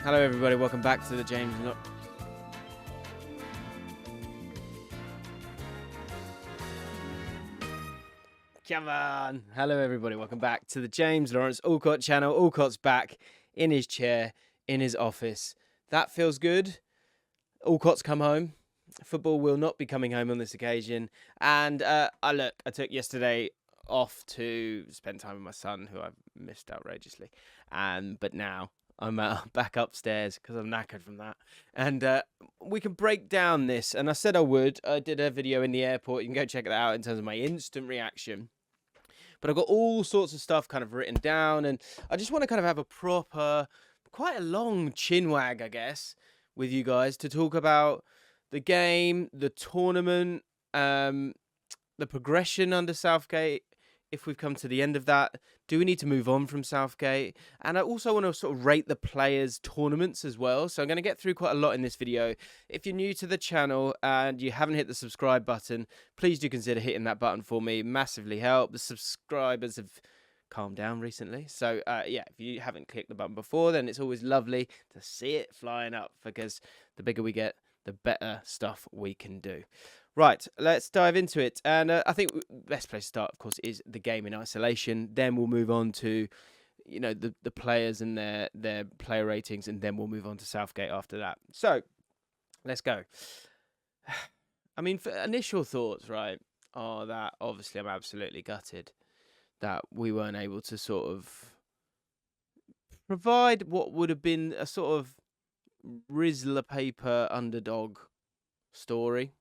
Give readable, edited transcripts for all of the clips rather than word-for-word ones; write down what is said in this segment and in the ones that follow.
Hello, everybody. Welcome back to the James. Come on. Hello, everybody. Welcome back to the James Lawrence Allcott channel. Allcott's back in his chair, in his office. That feels good. Allcott's come home. Football will not be coming home on this occasion. And I took yesterday off to spend time with my son, who I've missed outrageously. But now I'm back upstairs because I'm knackered from that. And we can break down this. And I said I would. I did a video in the airport. You can go check it out in terms of my instant reaction. But I've got all sorts of stuff kind of written down. And I just want to kind of have a proper, quite a long chinwag, I guess, with you guys to talk about the game, the tournament, the progression under Southgate, if we've come to the end of that. Do we need to move on from Southgate? And I also want to sort of rate the players' tournaments as well. So I'm going to get through quite a lot in this video. If you're new to the channel and you haven't hit the subscribe button, please do consider hitting that button for me. Massively help. The subscribers have calmed down recently. So yeah, if you haven't clicked the button before, then it's always lovely to see it flying up, because the bigger we get, the better stuff we can do. Right, let's dive into it. And I think the best place to start, of course, is the game in isolation. Then we'll move on to, you know, the players and their player ratings, and then we'll move on to Southgate after that. So, let's go. I mean, for initial thoughts, right, are that obviously I'm absolutely gutted that we weren't able to sort of provide what would have been a sort of Rizzler paper underdog story.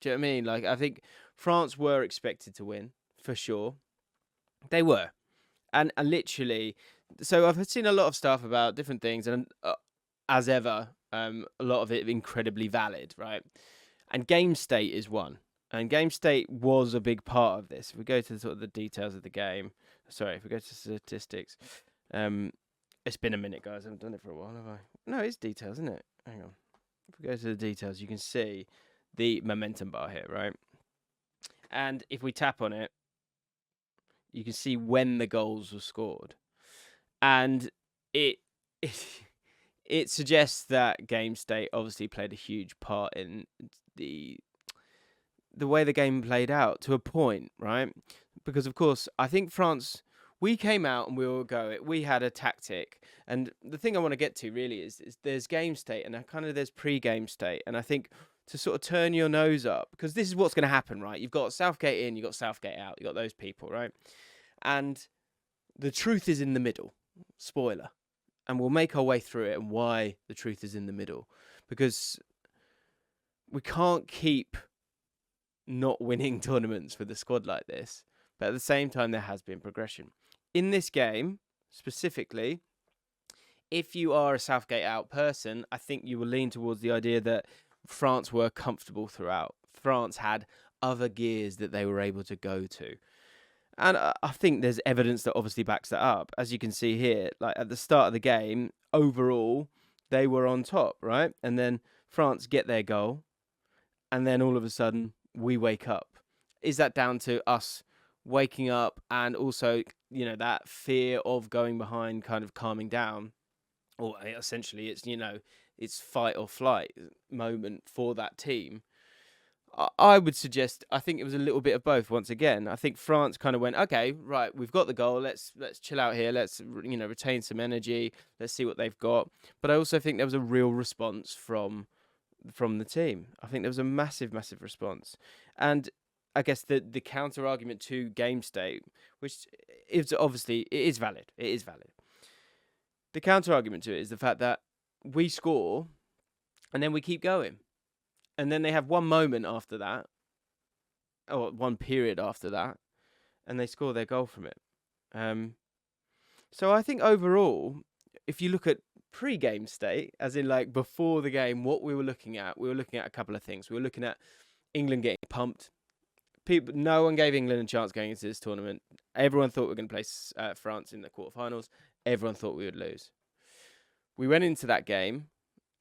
Do you know what I mean? Like, I think France were expected to win, for sure. They were. And literally, so I've seen a lot of stuff about different things, and as ever, a lot of it incredibly valid, right? And game state is one. And game state was a big part of this. If we go to sort of the details of the game, if we go to statistics, it's been a minute, guys. I haven't done it for a while, have I? No, it's details, isn't it? Hang on. If we go to the details, you can see the momentum bar here, right? And if we tap on it, you can see when the goals were scored. And it suggests that game state obviously played a huge part in the way the game played out, to a point, right? Because, of course, I think France, we came out and we had a tactic. And the thing I want to get to really is there's game state and there's pre-game state. And I think to sort of turn your nose up, because this is what's going to happen, right? You've got Southgate in, you've got Southgate out, you've got those people, right? And the truth is in the middle. Spoiler. And we'll make our way through it and why the truth is in the middle. Because we can't keep not winning tournaments with a squad like this. But at the same time, there has been progression. In this game, specifically, if you are a Southgate out person, I think you will lean towards the idea that France were comfortable throughout. France had other gears that they were able to go to. And I think there's evidence that obviously backs that up. As you can see here, like at the start of the game, overall, they were on top, right? And then France get their goal. And then all of a sudden, we wake up. Is that down to us waking up and also, you know, that fear of going behind kind of calming down? Or essentially, it's fight or flight moment for that team. I would suggest, I think it was a little bit of both once again. I think France kind of went, okay, right, we've got the goal. Let's chill out here. Let's, retain some energy. Let's see what they've got. But I also think there was a real response from the team. I think there was a massive, massive response. And I guess the counter argument to game state, which is obviously, it is valid. It is valid. The counter argument to it is the fact that we score and then we keep going. And then they have one moment after that, or one period after that, and they score their goal from it. So I think overall, if you look at pre-game state, as in like before the game, what we were looking at a couple of things. We were looking at England getting pumped. No one gave England a chance going into this tournament. Everyone thought we were going to play France in the quarterfinals. Everyone thought we would lose. We went into that game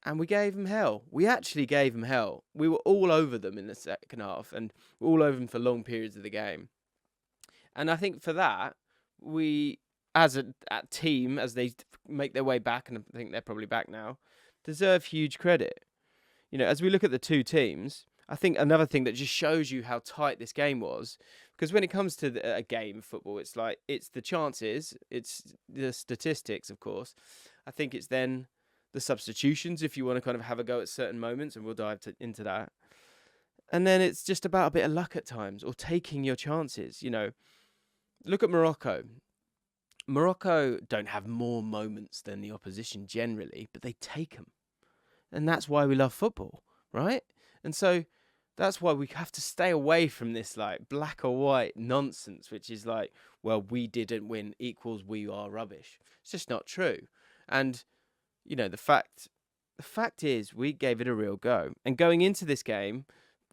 and we gave them hell. We actually gave them hell. We were all over them in the second half and all over them for long periods of the game. And I think for that, we as a team, as they make their way back, and I think they're probably back now, deserve huge credit. As we look at the two teams, I think another thing that just shows you how tight this game was, because when it comes to a game of football, it's the chances, it's the statistics, of course. I think it's then the substitutions, if you want to kind of have a go at certain moments, and we'll dive into that. And then it's just about a bit of luck at times, or taking your chances. Look at Morocco. Morocco don't have more moments than the opposition generally, but they take them. And that's why we love football, right? And so that's why we have to stay away from this black or white nonsense, which is well, we didn't win equals we are rubbish. It's just not true. And, the fact is we gave it a real go. And going into this game,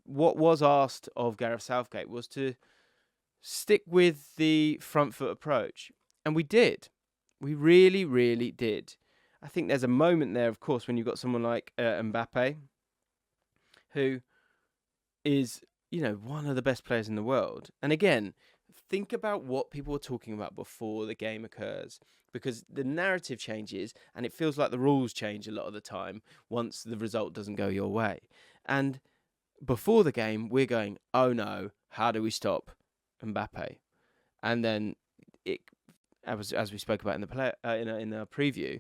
what was asked of Gareth Southgate was to stick with the front foot approach. And we did. We really, really did. I think there's a moment there, of course, when you've got someone like Mbappe, who is, one of the best players in the world. And again, think about what people were talking about before the game occurs, because the narrative changes and it feels like the rules change a lot of the time once the result doesn't go your way. And before the game, we're going, oh no, how do we stop Mbappe? And then, as we spoke about in the preview,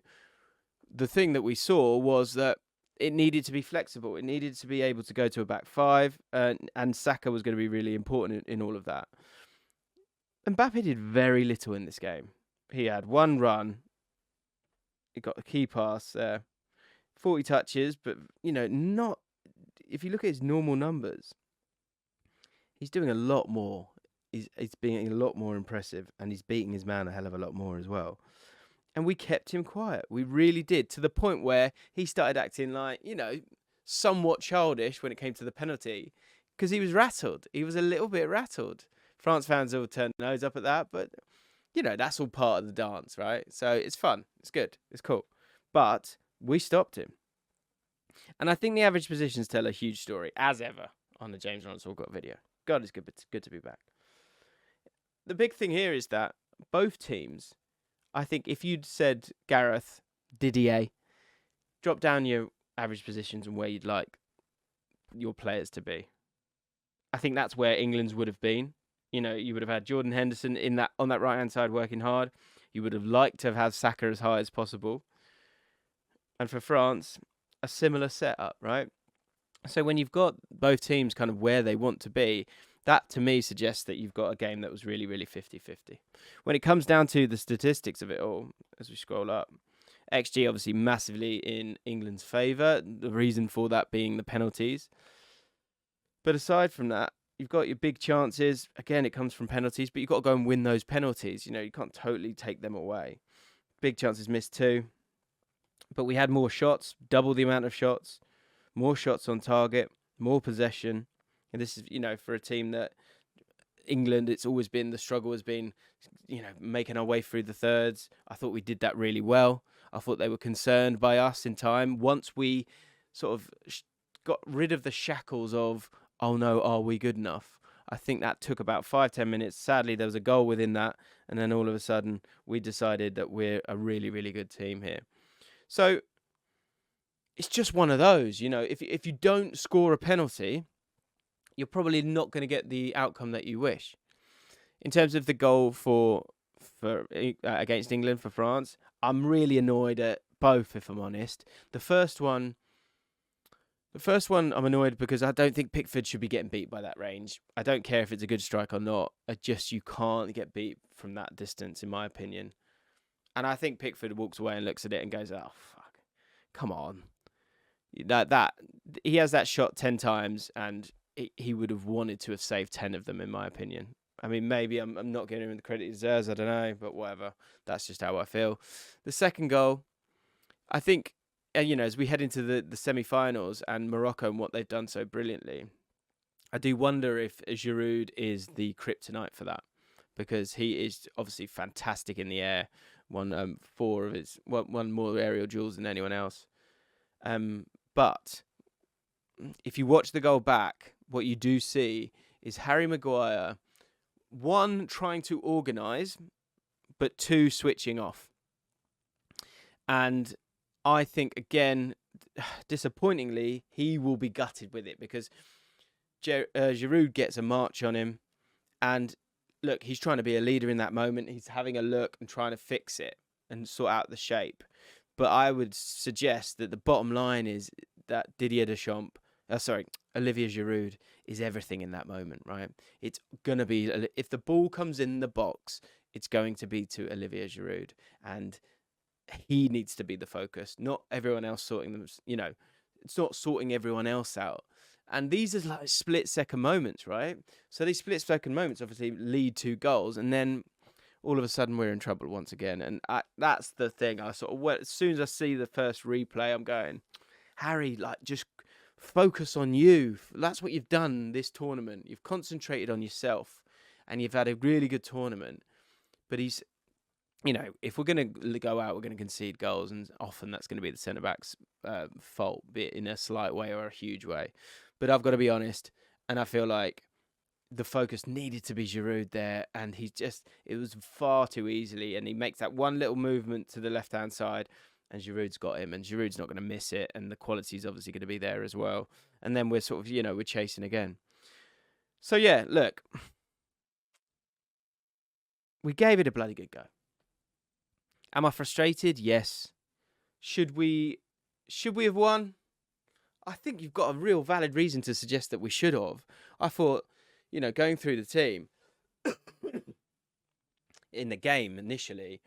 the thing that we saw was that it needed to be flexible. It needed to be able to go to a back five, and Saka was going to be really important in all of that. Mbappe did very little in this game. He had one run. He got the key pass there. 40 touches, but, not... If you look at his normal numbers, he's doing a lot more. He's being a lot more impressive, and he's beating his man a hell of a lot more as well. And we kept him quiet. We really did, to the point where he started acting somewhat childish when it came to the penalty, because he was rattled. He was a little bit rattled. France fans all turned their nose up at that, but, that's all part of the dance, right? So it's fun. It's good. It's cool. But we stopped him. And I think the average positions tell a huge story, as ever, on the James Ronald Allcott video. God, it's good to be back. The big thing here is that both teams, I think if you'd said, Gareth, Didier, drop down your average positions and where you'd like your players to be, I think that's where England's would have been. You would have had Jordan Henderson on that right-hand side working hard. You would have liked to have had Saka as high as possible. And for France, a similar setup, right? So when you've got both teams kind of where they want to be, that to me suggests that you've got a game that was really, really 50-50. When it comes down to the statistics of it all, as we scroll up, XG obviously massively in England's favour, the reason for that being the penalties. But aside from that, you've got your big chances. Again, it comes from penalties, but you've got to go and win those penalties. You can't totally take them away. Big chances missed too. But we had more shots, double the amount of shots, more shots on target, more possession. And this is, for a team that England, it's always been, the struggle has been, making our way through the thirds. I thought we did that really well. I thought they were concerned by us in time. Once we sort of got rid of the shackles of, oh no, are we good enough? I think that took about 5-10 minutes. Sadly, there was a goal within that. And then all of a sudden, we decided that we're a really, really good team here. So it's just one of those, if you don't score a penalty, you're probably not going to get the outcome that you wish. In terms of the goal for against England for France, I'm really annoyed at both, if I'm honest. The first one, I'm annoyed because I don't think Pickford should be getting beat by that range. I don't care if it's a good strike or not. You can't get beat from that distance, in my opinion. And I think Pickford walks away and looks at it and goes, oh, fuck, come on. That he has that shot 10 times and he would have wanted to have saved 10 of them, in my opinion. I mean, maybe I'm not giving him the credit he deserves, I don't know, but whatever. That's just how I feel. The second goal, I think, as we head into the semi-finals and Morocco and what they've done so brilliantly, I do wonder if Giroud is the kryptonite for that, because he is obviously fantastic in the air. Won one more aerial duels than anyone else. But if you watch the goal back, what you do see is Harry Maguire, one, trying to organise, but 2 switching off. And I think, again, disappointingly, he will be gutted with it because Giroud gets a march on him. And look, he's trying to be a leader in that moment. He's having a look and trying to fix it and sort out the shape. But I would suggest that the bottom line is that Olivier Giroud is everything in that moment, right? It's going to be, if the ball comes in the box, it's going to be to Olivier Giroud. And he needs to be the focus, not everyone else sorting them. It's not sorting everyone else out. And these are like split-second moments, right? So these split-second moments obviously lead to goals, and then all of a sudden we're in trouble once again. And that's the thing. As soon as I see the first replay, I'm going, Harry, just focus on you. That's what you've done this tournament. You've concentrated on yourself, and you've had a really good tournament. But he's, if we're going to go out, we're going to concede goals, and often that's going to be the centre-back's fault, be it in a slight way or a huge way. But I've got to be honest, and I feel like the focus needed to be Giroud there, and it was far too easily, and he makes that one little movement to the left-hand side, and Giroud's got him, and Giroud's not going to miss it, and the quality's obviously going to be there as well. And then we're sort of, we're chasing again. So yeah, look, we gave it a bloody good go. Am I frustrated? Yes. Should we have won? I think you've got a real valid reason to suggest that we should have. I thought, going through the team in the game initially,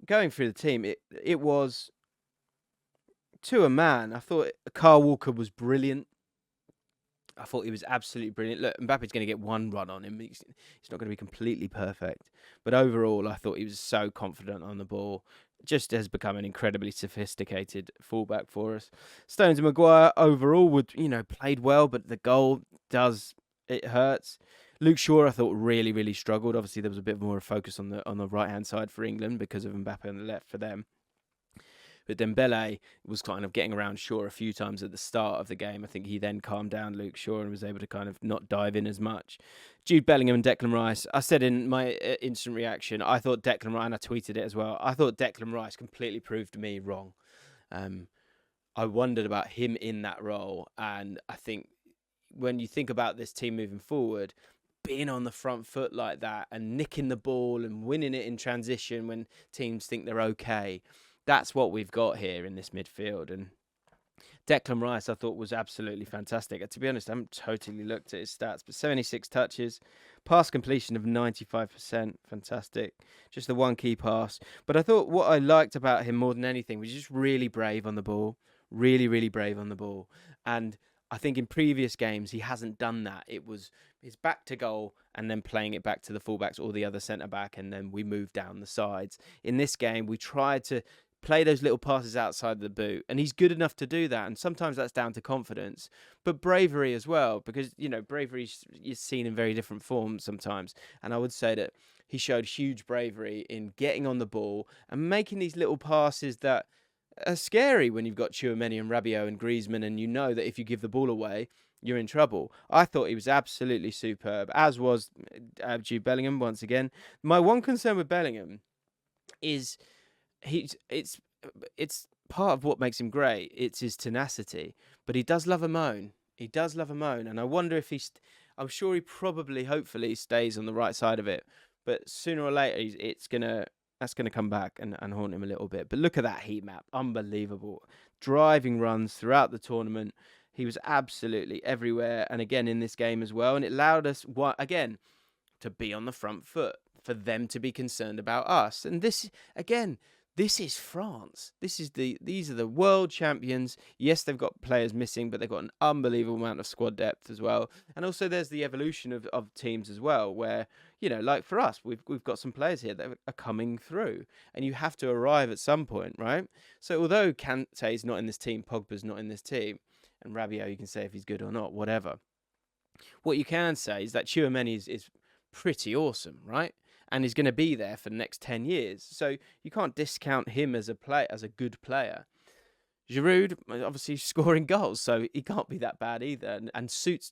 going through the team, it was to a man. I thought Kyle Walker was brilliant. I thought he was absolutely brilliant. Look, Mbappe's going to get one run on him. He's not going to be completely perfect. But overall, I thought he was so confident on the ball. Just has become an incredibly sophisticated fullback for us. Stones and Maguire overall played well, but the goal it hurts. Luke Shaw, I thought, really, really struggled. Obviously, there was a bit more focus on the right-hand side for England because of Mbappe on the left for them. But Dembele was kind of getting around Shaw a few times at the start of the game. I think he then calmed down Luke Shaw and was able to kind of not dive in as much. Jude Bellingham and Declan Rice. I said in my instant reaction, I thought Declan Rice, and I tweeted it as well, I thought Declan Rice completely proved me wrong. I wondered about him in that role. And I think when you think about this team moving forward, being on the front foot like that and nicking the ball and winning it in transition when teams think they're okay, that's what we've got here in this midfield. And Declan Rice, I thought, was absolutely fantastic. To be honest, I haven't totally looked at his stats, but 76 touches, pass completion of 95%, fantastic. Just the one key pass. But I thought what I liked about him more than anything was just really brave on the ball. Really, really brave on the ball. And I think in previous games, he hasn't done that. It was his back to goal and then playing it back to the fullbacks or the other centre-back, and then we moved down the sides. In this game, we tried to play those little passes outside the boot, and he's good enough to do that, and sometimes that's down to confidence, but bravery as well, because bravery is seen in very different forms sometimes. And I would say that he showed huge bravery in getting on the ball and making these little passes that are scary when you've got Tchouaméni and Rabiot and Griezmann, and you know that if you give the ball away, you're in trouble. I thought he was absolutely superb, as was Jude Bellingham once again. My one concern with Bellingham is it's part of what makes him great. It's his tenacity, but he does love a moan. He does love a moan, and I wonder if I'm sure he probably, hopefully, stays on the right side of it. But sooner or later, that's gonna come back and haunt him a little bit. But look at that heat map, unbelievable, driving runs throughout the tournament. He was absolutely everywhere, and again in this game as well. And it allowed us again to be on the front foot, for them to be concerned about us. And this again. This is France. These are the world champions. Yes, they've got players missing, but they've got an unbelievable amount of squad depth as well. And also there's the evolution of teams as well, where, like for us, we've got some players here that are coming through, and you have to arrive at some point, right? So although Kante's not in this team, Pogba's not in this team, and Rabiot, you can say if he's good or not, whatever. What you can say is that Tchouaméni is pretty awesome, right? And he's going to be there for the next 10 years. So you can't discount him as a good player. Giroud, obviously scoring goals, so he can't be that bad either. And suits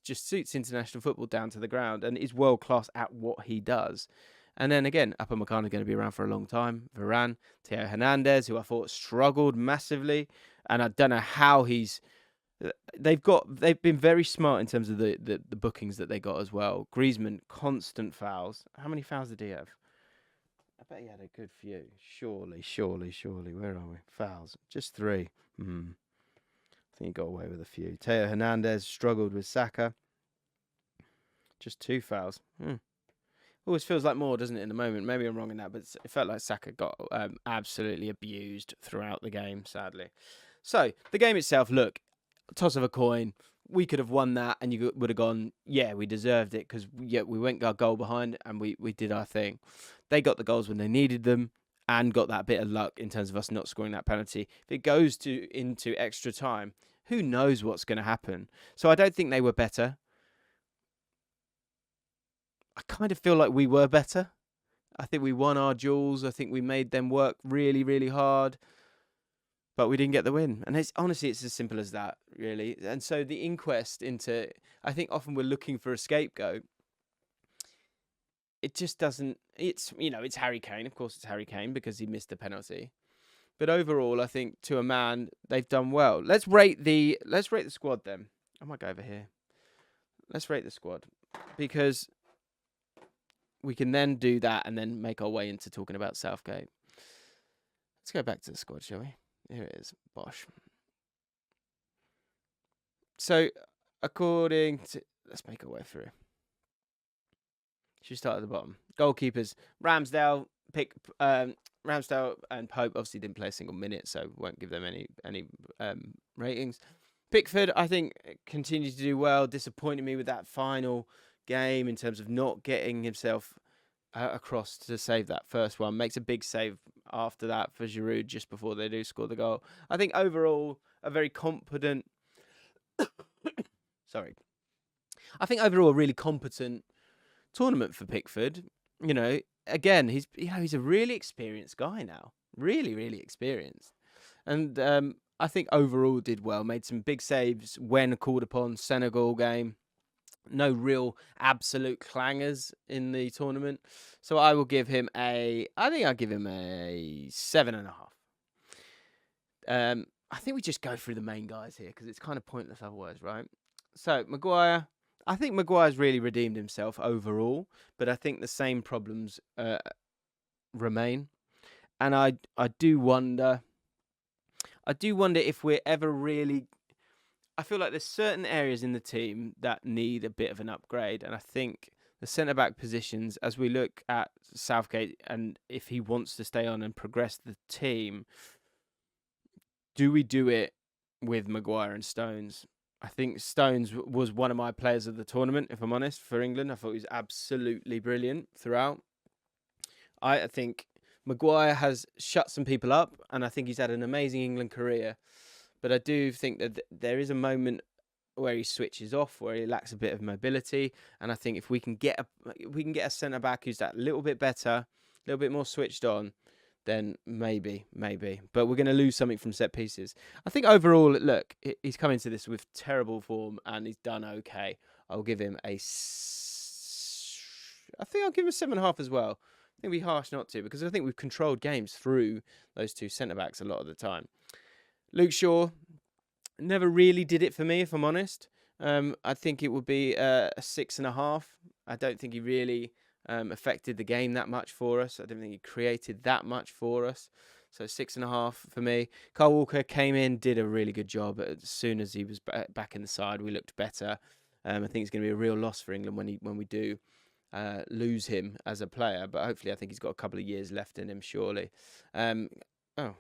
international football down to the ground and is world class at what he does. And then again, Upamecano going to be around for a long time. Varane, Theo Hernandez, who I thought struggled massively, and I don't know how he's. They've been very smart in terms of the bookings that they got as well. Griezmann, constant fouls. How many fouls did he have? I bet he had a good few. Surely. Where are we? Fouls. Just 3. I think he got away with a few. Theo Hernandez struggled with Saka. Just 2 fouls. Always feels like more, doesn't it, in the moment? Maybe I'm wrong in that, but it felt like Saka got absolutely abused throughout the game, sadly. So, the game itself, look, toss of a coin. We could have won that, and you would have gone, yeah, we deserved it, because we went our goal behind, and we did our thing. They got the goals when they needed them, and got that bit of luck in terms of us not scoring that penalty. If it goes into extra time, who knows what's going to happen? So I don't think they were better. I kind of feel like we were better. I think we won our duels. I think we made them work really, really hard. But we didn't get the win. And honestly, it's as simple as that, really. And so the inquest into... I think often we're looking for a scapegoat. It just doesn't... It's Harry Kane. Of course, it's Harry Kane because he missed the penalty. But overall, I think to a man, they've done well. Let's rate the squad then. I might go over here. Let's rate the squad. Because... we can then do that and then make our way into talking about Southgate. Let's go back to the squad, shall we? Here it is. Bosh. So, according to... let's make our way through. Should we start at the bottom? Goalkeepers. Ramsdale and Pope obviously didn't play a single minute, so won't give them any ratings. Pickford, I think, continued to do well. Disappointed me with that final... game in terms of not getting himself across to save that first one. Makes a big save after that for Giroud just before they do score the goal. I think overall a very competent I think overall a really competent tournament for Pickford. Again, he's a really experienced guy now. Really, really experienced. And I think overall did well. Made some big saves when called upon. Senegal game. No real absolute clangers in the tournament. So I will give him I think I'll give him a 7.5. I think we just go through the main guys here because it's kind of pointless otherwise, right? So Maguire, I think Maguire's really redeemed himself overall, but I think the same problems remain. And I do wonder if we're ever really... I feel like there's certain areas in the team that need a bit of an upgrade. And I think the centre-back positions, as we look at Southgate and if he wants to stay on and progress the team, do we do it with Maguire and Stones? I think Stones was one of my players of the tournament, if I'm honest, for England. I thought he was absolutely brilliant throughout. I think Maguire has shut some people up, and I think he's had an amazing England career. But I do think that there is a moment where he switches off, where he lacks a bit of mobility. And I think if we can get a centre back who's that little bit better, a little bit more switched on, then maybe. But we're going to lose something from set pieces. I think overall, look, he's come into this with terrible form and he's done okay. I'll give him I think I'll give him a 7.5 as well. I think it'd be harsh not to, because I think we've controlled games through those two centre backs a lot of the time. Luke Shaw never really did it for me, if I'm honest. I think it would be a 6.5. I don't think he really affected the game that much for us. I don't think he created that much for us. So 6.5 for me. Kyle Walker came in, did a really good job. As soon as he was back in the side, we looked better. I think it's going to be a real loss for England when we do lose him as a player. But hopefully, I think he's got a couple of years left in him, surely. Hang on.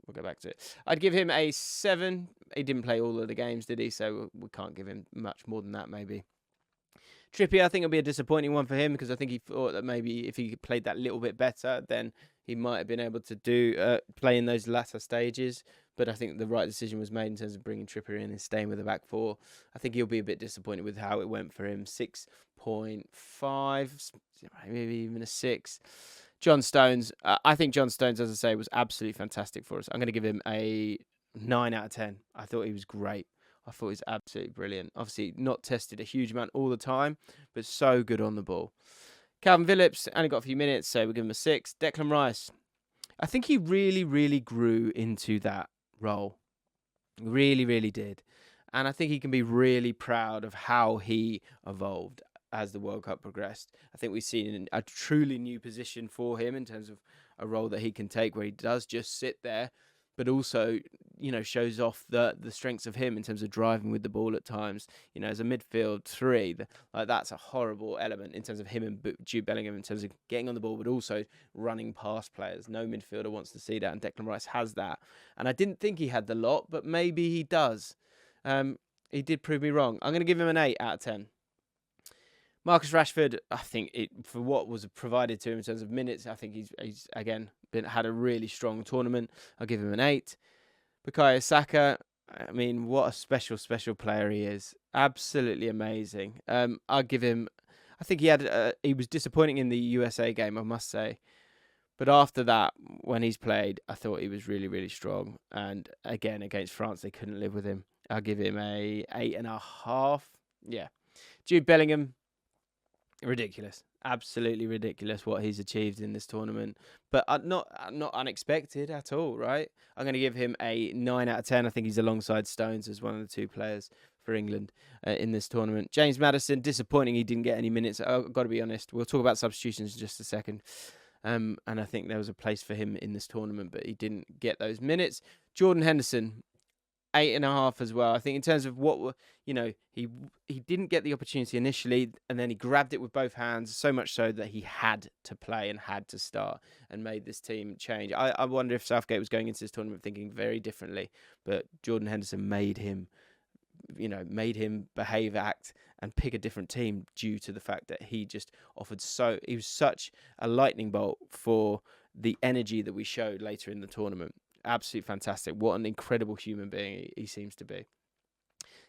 We'll go back to it. I'd give him a 7. He didn't play all of the games, did he? So we can't give him much more than that, maybe. Trippier, I think it'll be a disappointing one for him because I think he thought that maybe if he played that little bit better, then he might have been able to play in those latter stages. But I think the right decision was made in terms of bringing Trippier in and staying with the back four. I think he'll be a bit disappointed with how it went for him. 6.5, maybe even a 6. John Stones, I think John Stones, as I say, was absolutely fantastic for us. I'm going to give him a 9 out of 10. I thought he was great. I thought he was absolutely brilliant. Obviously, not tested a huge amount all the time, but so good on the ball. Calvin Phillips only got a few minutes, so we'll give him a 6. Declan Rice, I think he really, really grew into that role. Really, really did. And I think he can be really proud of how he evolved as the World Cup progressed. I think we've seen a truly new position for him in terms of a role that he can take where he does just sit there, but also, shows off the strengths of him in terms of driving with the ball at times. As a midfield 3, that's a horrible element in terms of him and Jude Bellingham in terms of getting on the ball, but also running past players. No midfielder wants to see that, and Declan Rice has that. And I didn't think he had the lot, but maybe he does. He did prove me wrong. I'm going to give him an 8 out of 10. Marcus Rashford, I think for what was provided to him in terms of minutes, I think he's again had a really strong tournament. I'll give him an 8. Bukayo Saka, I mean, what a special player he is. Absolutely amazing. I'll give him. I think he was disappointing in the USA game, I must say. But after that, when he's played, I thought he was really, really strong. And again, against France, they couldn't live with him. I'll give him a 8.5. Yeah. Jude Bellingham, ridiculous. Absolutely ridiculous what he's achieved in this tournament. But not unexpected at all, right? I'm going to give him a 9 out of 10. I think he's alongside Stones as one of the 2 players for England in this tournament. James Maddison, disappointing he didn't get any minutes. I've got to be honest. We'll talk about substitutions in just a second. And I think there was a place for him in this tournament, but he didn't get those minutes. Jordan Henderson, 8.5 as well. I think in terms of what, he didn't get the opportunity initially, and then he grabbed it with both hands, so much so that he had to play and had to start and made this team change. I wonder if Southgate was going into this tournament thinking very differently, but Jordan Henderson made him behave, act, and pick a different team due to the fact that he just he was such a lightning bolt for the energy that we showed later in the tournament. Absolutely fantastic. What an incredible human being he seems to be.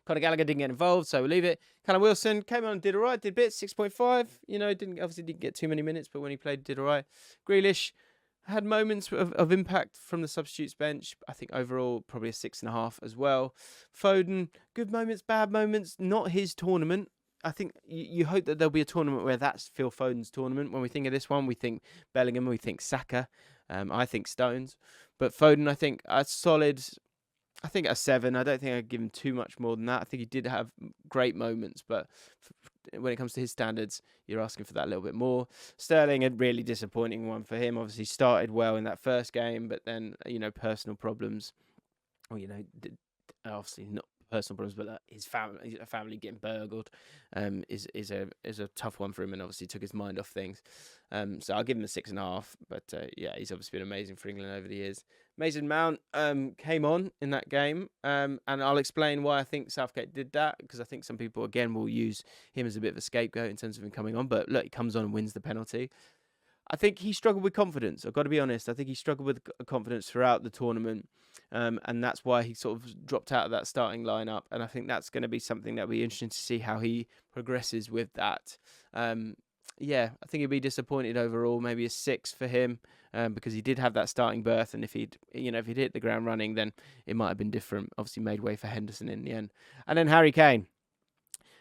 Conor Gallagher didn't get involved, so we'll leave it. Callum Wilson came on and did all right, did bits, 6.5. Didn't get too many minutes, but when he played, did all right. Grealish had moments of impact from the substitutes bench. I think overall, probably a 6.5 as well. Foden, good moments, bad moments. Not his tournament. I think you hope that there'll be a tournament where that's Phil Foden's tournament. When we think of this one, we think Bellingham, we think Saka. I think Stones. But Foden, I think, a solid, I think a 7. I don't think I'd give him too much more than that. I think he did have great moments, but when it comes to his standards, you're asking for that a little bit more. Sterling, a really disappointing one for him. Obviously started well in that first game, but then, personal problems. Well, obviously not personal problems, but his family getting burgled is a tough one for him, and obviously took his mind off things. So I'll give him a 6.5. But he's obviously been amazing for England over the years. Mason Mount came on in that game, and I'll explain why I think Southgate did that, because I think some people again will use him as a bit of a scapegoat in terms of him coming on. But look, he comes on and wins the penalty. I think he struggled with confidence. I've got to be honest. I think he struggled with confidence throughout the tournament. And that's why he sort of dropped out of that starting lineup. And I think that's going to be something that will be interesting to see how he progresses with that. I think he'll be disappointed overall. Maybe a 6 for him, because he did have that starting berth. And if he'd hit the ground running, then it might have been different. Obviously made way for Henderson in the end. And then Harry Kane.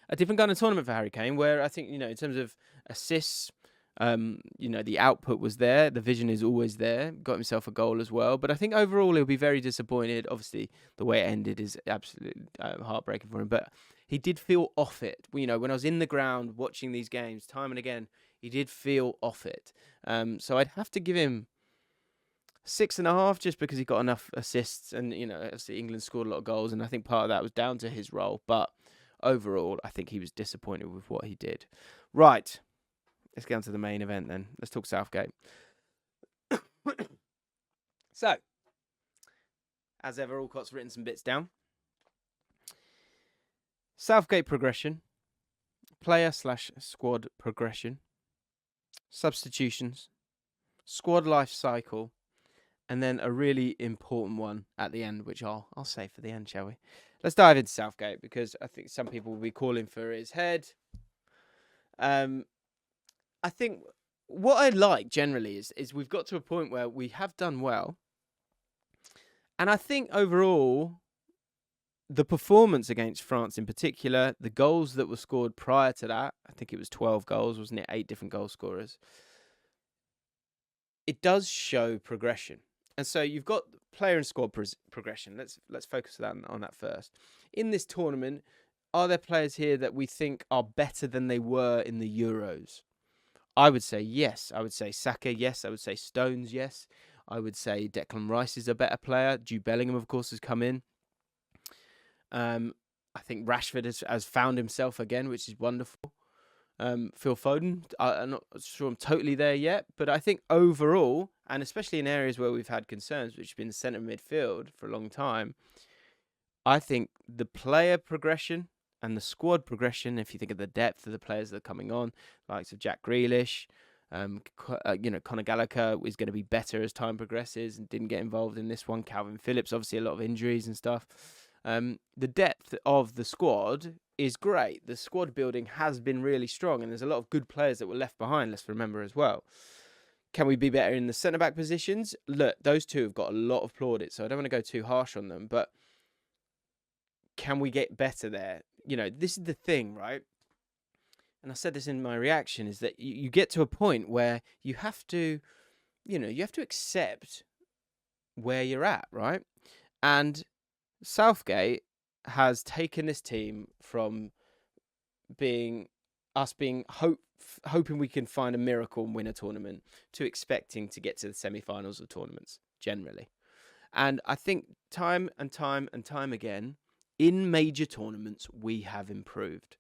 A different kind of tournament for Harry Kane, where I think, in terms of assists, the output was there. The vision is always there. Got himself a goal as well. But I think overall he'll be very disappointed. Obviously, the way it ended is absolutely heartbreaking for him. But he did feel off it. When I was in the ground watching these games time and again, he did feel off it. So I'd have to give him 6.5 just because he got enough assists. And, obviously England scored a lot of goals. And I think part of that was down to his role. But overall, I think he was disappointed with what he did. Right. Let's get on to the main event then. Let's talk Southgate. So, as ever, Allcott's written some bits down. Southgate progression, player/squad progression, substitutions, squad life cycle, and then a really important one at the end, which I'll save for the end, shall we? Let's dive into Southgate, because I think some people will be calling for his head. I think what I like generally is we've got to a point where we have done well. And I think overall, the performance against France in particular, the goals that were scored prior to that, I think it was 12 goals, wasn't it? 8 different goal scorers. It does show progression. And so you've got player and squad progression. Let's focus on that first. In this tournament, are there players here that we think are better than they were in the Euros? I would say yes. I would say Saka, yes. I would say Stones, yes. I would say Declan Rice is a better player. Jude Bellingham, of course, has come in. I think Rashford has found himself again, which is wonderful. Phil Foden, I'm not sure I'm totally there yet, but I think overall, and especially in areas where we've had concerns, which have been the centre midfield for a long time, I think the player progression and the squad progression, if you think of the depth of the players that are coming on, likes of Jack Grealish, Conor Gallagher is going to be better as time progresses and didn't get involved in this one. Calvin Phillips, obviously a lot of injuries and stuff. The depth of the squad is great. The squad building has been really strong, and there's a lot of good players that were left behind, let's remember as well. Can we be better in the centre-back positions? Look, those two have got a lot of plaudits, so I don't want to go too harsh on them, but can we get better there? This is the thing, right? And I said this in my reaction, is that you get to a point where you have to accept where you're at, right? And Southgate has taken this team from being hoping we can find a miracle and win a tournament to expecting to get to the semi-finals of tournaments generally. And I think time and time and time again, in major tournaments, we have improved.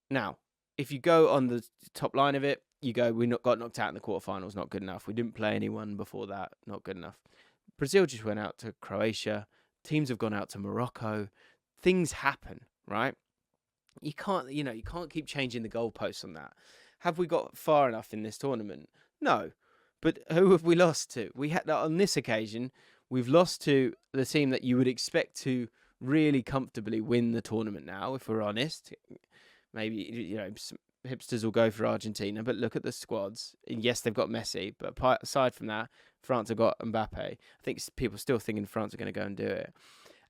Now, if you go on the top line of it, you go, got knocked out in the quarterfinals, not good enough. We didn't play anyone before that, not good enough. Brazil just went out to Croatia. Teams have gone out to Morocco. Things happen, right? You can't keep changing the goalposts on that. Have we got far enough in this tournament? No. But who have we lost to? We had on this occasion, we've lost to the team that you would expect to really comfortably win the tournament now, if we're honest. Maybe, some hipsters will go for Argentina, but look at the squads. Yes, they've got Messi, but aside from that, France have got Mbappe. I think people are still thinking France are going to go and do it.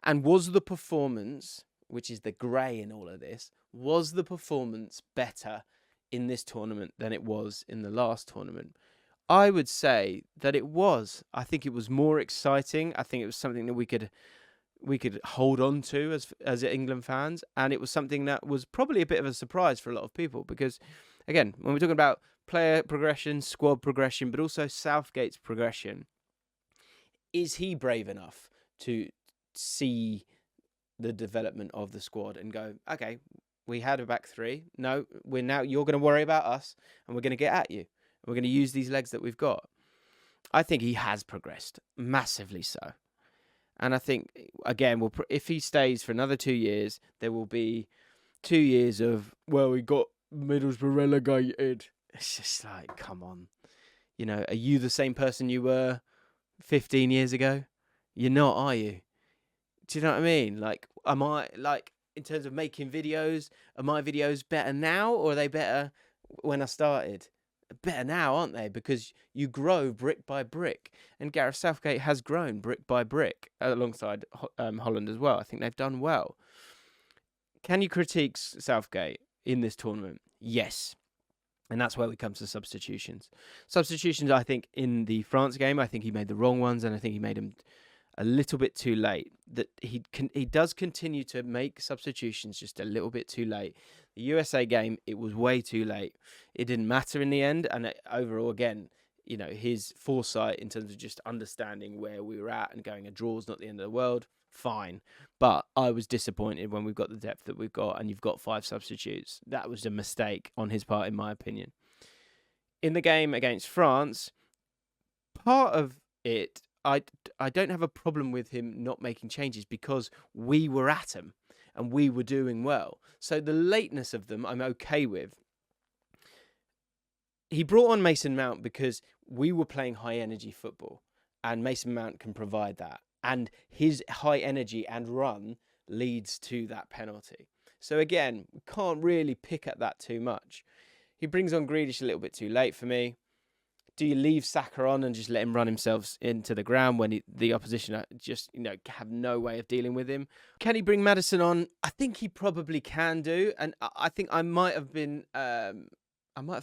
And was the performance, which is the grey in all of this, was the performance better in this tournament than it was in the last tournament? I would say that it was. I think it was more exciting. I think it was something that we could hold on to as England fans, and it was something that was probably a bit of a surprise for a lot of people because, again, when we're talking about player progression, squad progression, but also Southgate's progression, is he brave enough to see the development of the squad and go, okay, we had a back three. No, you're going to worry about us, and we're going to get at you. And we're going to use these legs that we've got. I think he has progressed massively so. And I think, again, if he stays for another 2 years, there will be 2 years of, we got Middlesbrough relegated. It's just like, come on. Are you the same person you were 15 years ago? You're not, are you? Do you know what I mean? Like, am I, in terms of making videos, are my videos better now or are they better when I started? Better now, aren't they? Because you grow brick by brick. And Gareth Southgate has grown brick by brick alongside Holland as well. I think they've done well. Can you critique Southgate in this tournament? Yes. And that's where we come to substitutions. Substitutions, I think, in the France game, I think he made the wrong ones, and I think he made them a little bit too late. That he does continue to make substitutions just a little bit too late. The USA game, it was way too late. It didn't matter in the end, and overall, again, his foresight in terms of just understanding where we were at and going, a draw's not the end of the world, fine. But I was disappointed when we've got the depth that we've got and you've got 5 substitutes. That was a mistake on his part, in my opinion. In the game against France, part of it, I don't have a problem with him not making changes because we were at him and we were doing well. So the lateness of them, I'm okay with. He brought on Mason Mount because we were playing high energy football and Mason Mount can provide that. And his high energy and run leads to that penalty. So again, we can't really pick at that too much. He brings on Grealish a little bit too late for me. Do you leave Saka on and just let him run himself into the ground when the opposition just, have no way of dealing with him? Can he bring Maddison on? I think he probably can do. And I think I might have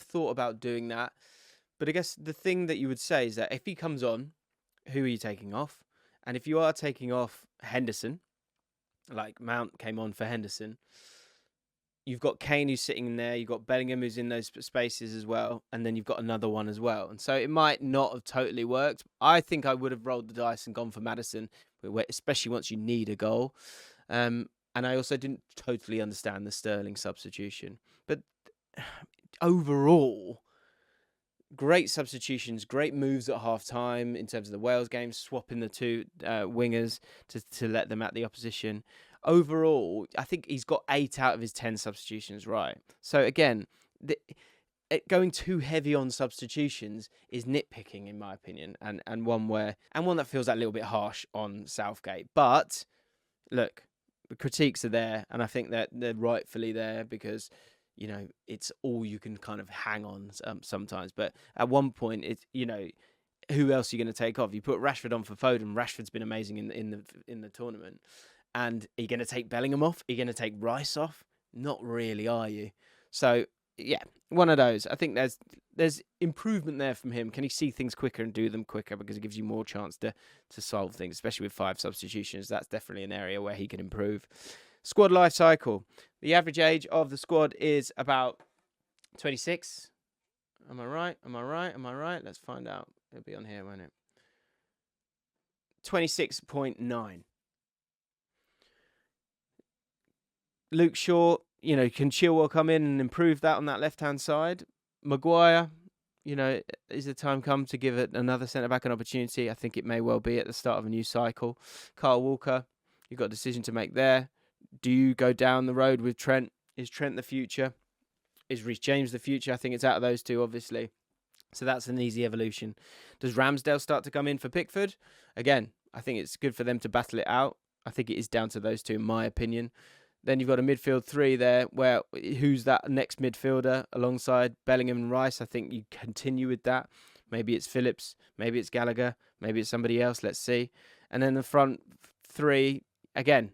thought about doing that. But I guess the thing that you would say is that if he comes on, who are you taking off? And if you are taking off Henderson, like Mount came on for Henderson, you've got Kane who's sitting in there, you've got Bellingham who's in those spaces as well, and then you've got another one as well. And so it might not have totally worked. I think I would have rolled the dice and gone for Maddison, especially once you need a goal. And I also didn't totally understand the Sterling substitution. But overall, great substitutions, great moves at half-time in terms of the Wales game, swapping the two wingers to let them at the opposition. Overall, I think he's got 8 out of his 10 substitutions right. So again, going too heavy on substitutions is nitpicking, in my opinion, and one that feels that little bit harsh on Southgate. But look, the critiques are there, and I think that they're rightfully there because it's all you can kind of hang on sometimes. But at one point, it's who else are you going to take off? You put Rashford on for Foden. Rashford's been amazing in the tournament. And are you going to take Bellingham off? Are you going to take Rice off? Not really, are you? So, yeah, one of those. I think there's improvement there from him. Can he see things quicker and do them quicker? Because it gives you more chance to solve things, especially with 5 substitutions. That's definitely an area where he can improve. Squad life cycle. The average age of the squad is about 26. Am I right? Let's find out. It'll be on here, won't it? 26.9. Luke Shaw, can Chilwell come in and improve that on that left-hand side? Maguire, is the time come to give another centre-back an opportunity? I think it may well be at the start of a new cycle. Kyle Walker, you've got a decision to make there. Do you go down the road with Trent? Is Trent the future? Is Reece James the future? I think it's out of those two, obviously. So that's an easy evolution. Does Ramsdale start to come in for Pickford? Again, I think it's good for them to battle it out. I think it is down to those two, in my opinion. Then you've got a midfield 3 there, where who's that next midfielder alongside Bellingham and Rice? I think you continue with that. Maybe it's Phillips, maybe it's Gallagher, maybe it's somebody else. Let's see. And then the front 3, again,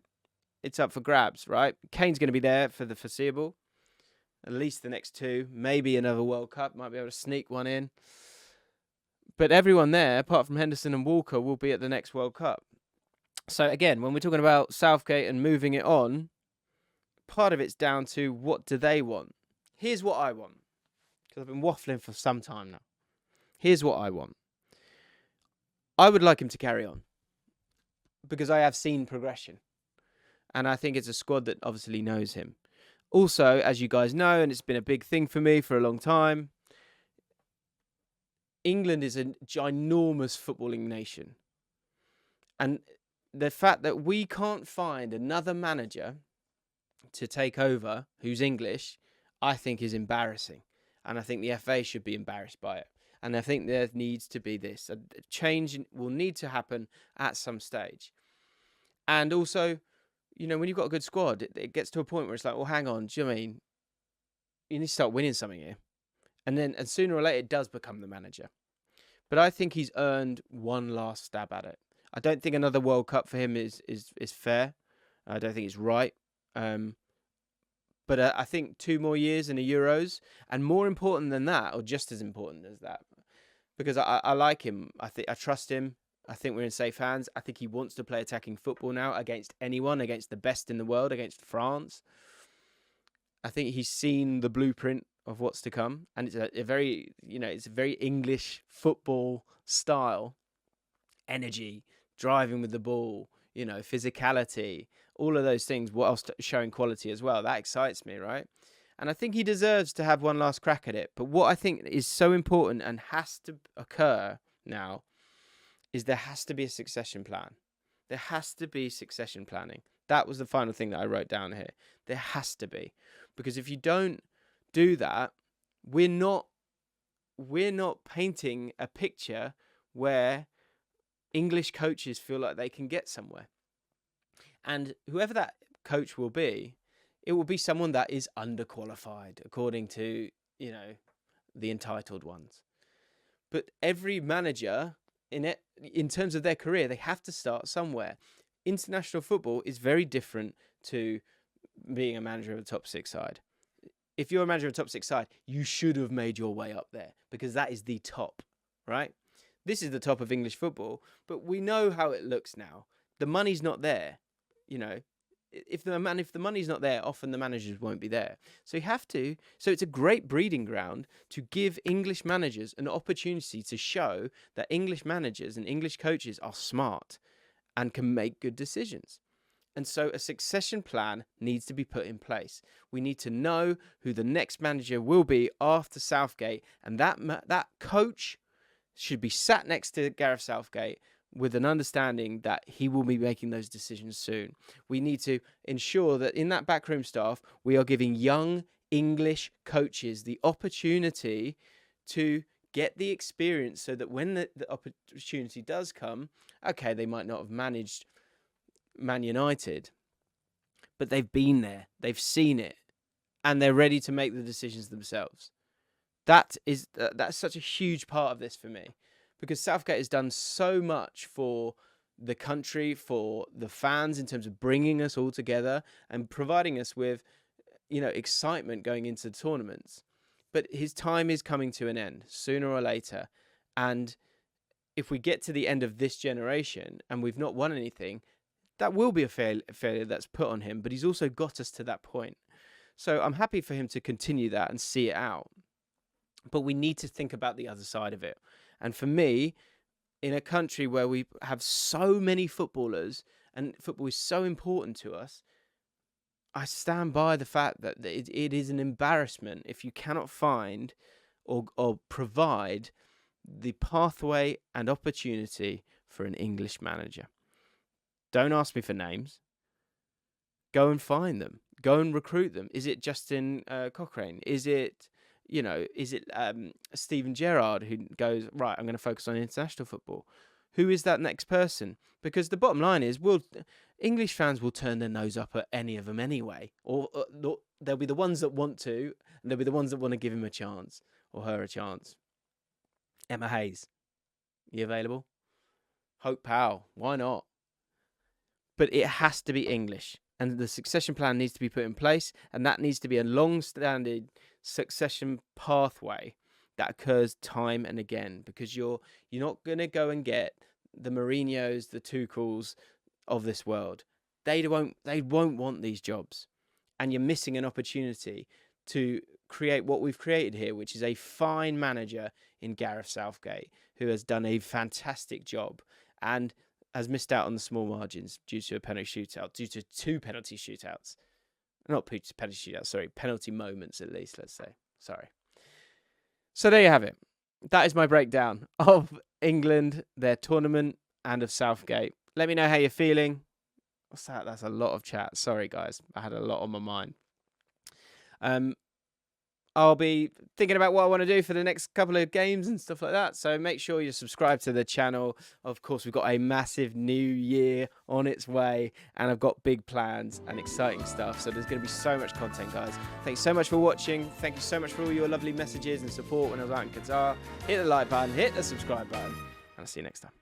it's up for grabs, right? Kane's going to be there for the foreseeable, at least the next 2. Maybe another World Cup, might be able to sneak one in. But everyone there, apart from Henderson and Walker, will be at the next World Cup. So again, when we're talking about Southgate and moving it on, part of it's down to what do they want. Here's what I want, because I've been waffling for some time now. Here's what I want. I would like him to carry on, because I have seen progression. And I think it's a squad that obviously knows him. Also, as you guys know, and it's been a big thing for me for a long time, England is a ginormous footballing nation. And the fact that we can't find another manager to take over who's English, I think is embarrassing. And I think the FA should be embarrassed by it. And I think there needs to be this. A change will need to happen at some stage. And also, when you've got a good squad, it gets to a point where it's like, well, hang on, do you know what I mean? You need to start winning something here. And sooner or later, it does become the manager. But I think he's earned one last stab at it. I don't think another World Cup for him is fair. I don't think it's right. But I think 2 more years in the Euros, and more important than that, or just as important as that, because I like him. I trust him. I think we're in safe hands. I think he wants to play attacking football now against anyone, against the best in the world, against France. I think he's seen the blueprint of what's to come, and it's a very English football style, energy, driving with the ball, physicality, all of those things, whilst showing quality as well. That excites me, right? And I think he deserves to have one last crack at it. But what I think is so important and has to occur now is there has to be a succession plan. There has to be succession planning. That was the final thing that I wrote down here. There has to be. Because if you don't do that, we're not painting a picture where English coaches feel like they can get somewhere. And whoever that coach will be, it will be someone that is underqualified, according to, the entitled ones. But every manager, in terms of their career, they have to start somewhere. International football is very different to being a manager of a top 6 side. If you're a manager of a top 6 side, you should have made your way up there, because that is the top, right? This is the top of English football, but we know how it looks now. The money's not there, you know. If the money's not there, often the managers won't be there. So you have to. So it's a great breeding ground to give English managers an opportunity to show that English managers and English coaches are smart and can make good decisions. And so a succession plan needs to be put in place. We need to know who the next manager will be after Southgate, and that coach should be sat next to Gareth Southgate with an understanding that he will be making those decisions soon. We need to ensure that in that backroom staff, we are giving young English coaches the opportunity to get the experience, so that when the opportunity does come, okay, they might not have managed Man United, but they've been there, they've seen it, and they're ready to make the decisions themselves. That's such a huge part of this for me, because Southgate has done so much for the country, for the fans, in terms of bringing us all together and providing us with, you know, excitement going into the tournaments. But his time is coming to an end sooner or later, and if we get to the end of this generation and we've not won anything, that will be a failure that's put on him, but he's also got us to that point. So I'm happy for him to continue that and see it out. But we need to think about the other side of it. And for me, in a country where we have so many footballers and football is so important to us, I stand by the fact that it is an embarrassment if you cannot find or provide the pathway and opportunity for an English manager. Don't ask me for names. Go and find them. Go and recruit them. Is it Justin Cochrane? Is it Steven Gerrard, who goes, right, I'm going to focus on international football? Who is that next person? Because the bottom line is, English fans will turn their nose up at any of them anyway. Or there'll be the ones that want to, and there'll be the ones that want to give him a chance or her a chance. Emma Hayes, you available? Hope Powell, why not? But it has to be English, and the succession plan needs to be put in place, and that needs to be a long-standing succession pathway that occurs time and again, because you're not going to go and get the Mourinhos, the Tuchels of this world. They won't want these jobs, and you're missing an opportunity to create what we've created here, which is a fine manager in Gareth Southgate, who has done a fantastic job and has missed out on the small margins due to a penalty shootout, due to 2 penalty shootouts. Not penalty shootouts, sorry, penalty moments at least, let's say. Sorry. So there you have it. That is my breakdown of England, their tournament, and of Southgate. Let me know how you're feeling. What's that? That's a lot of chat. Sorry, guys. I had a lot on my mind. I'll be thinking about what I want to do for the next couple of games and stuff like that. So make sure you subscribe to the channel. Of course, we've got a massive new year on its way, and I've got big plans and exciting stuff. So there's going to be so much content, guys. Thanks so much for watching. Thank you so much for all your lovely messages and support when I was out in Qatar. Hit the like button, hit the subscribe button, and I'll see you next time.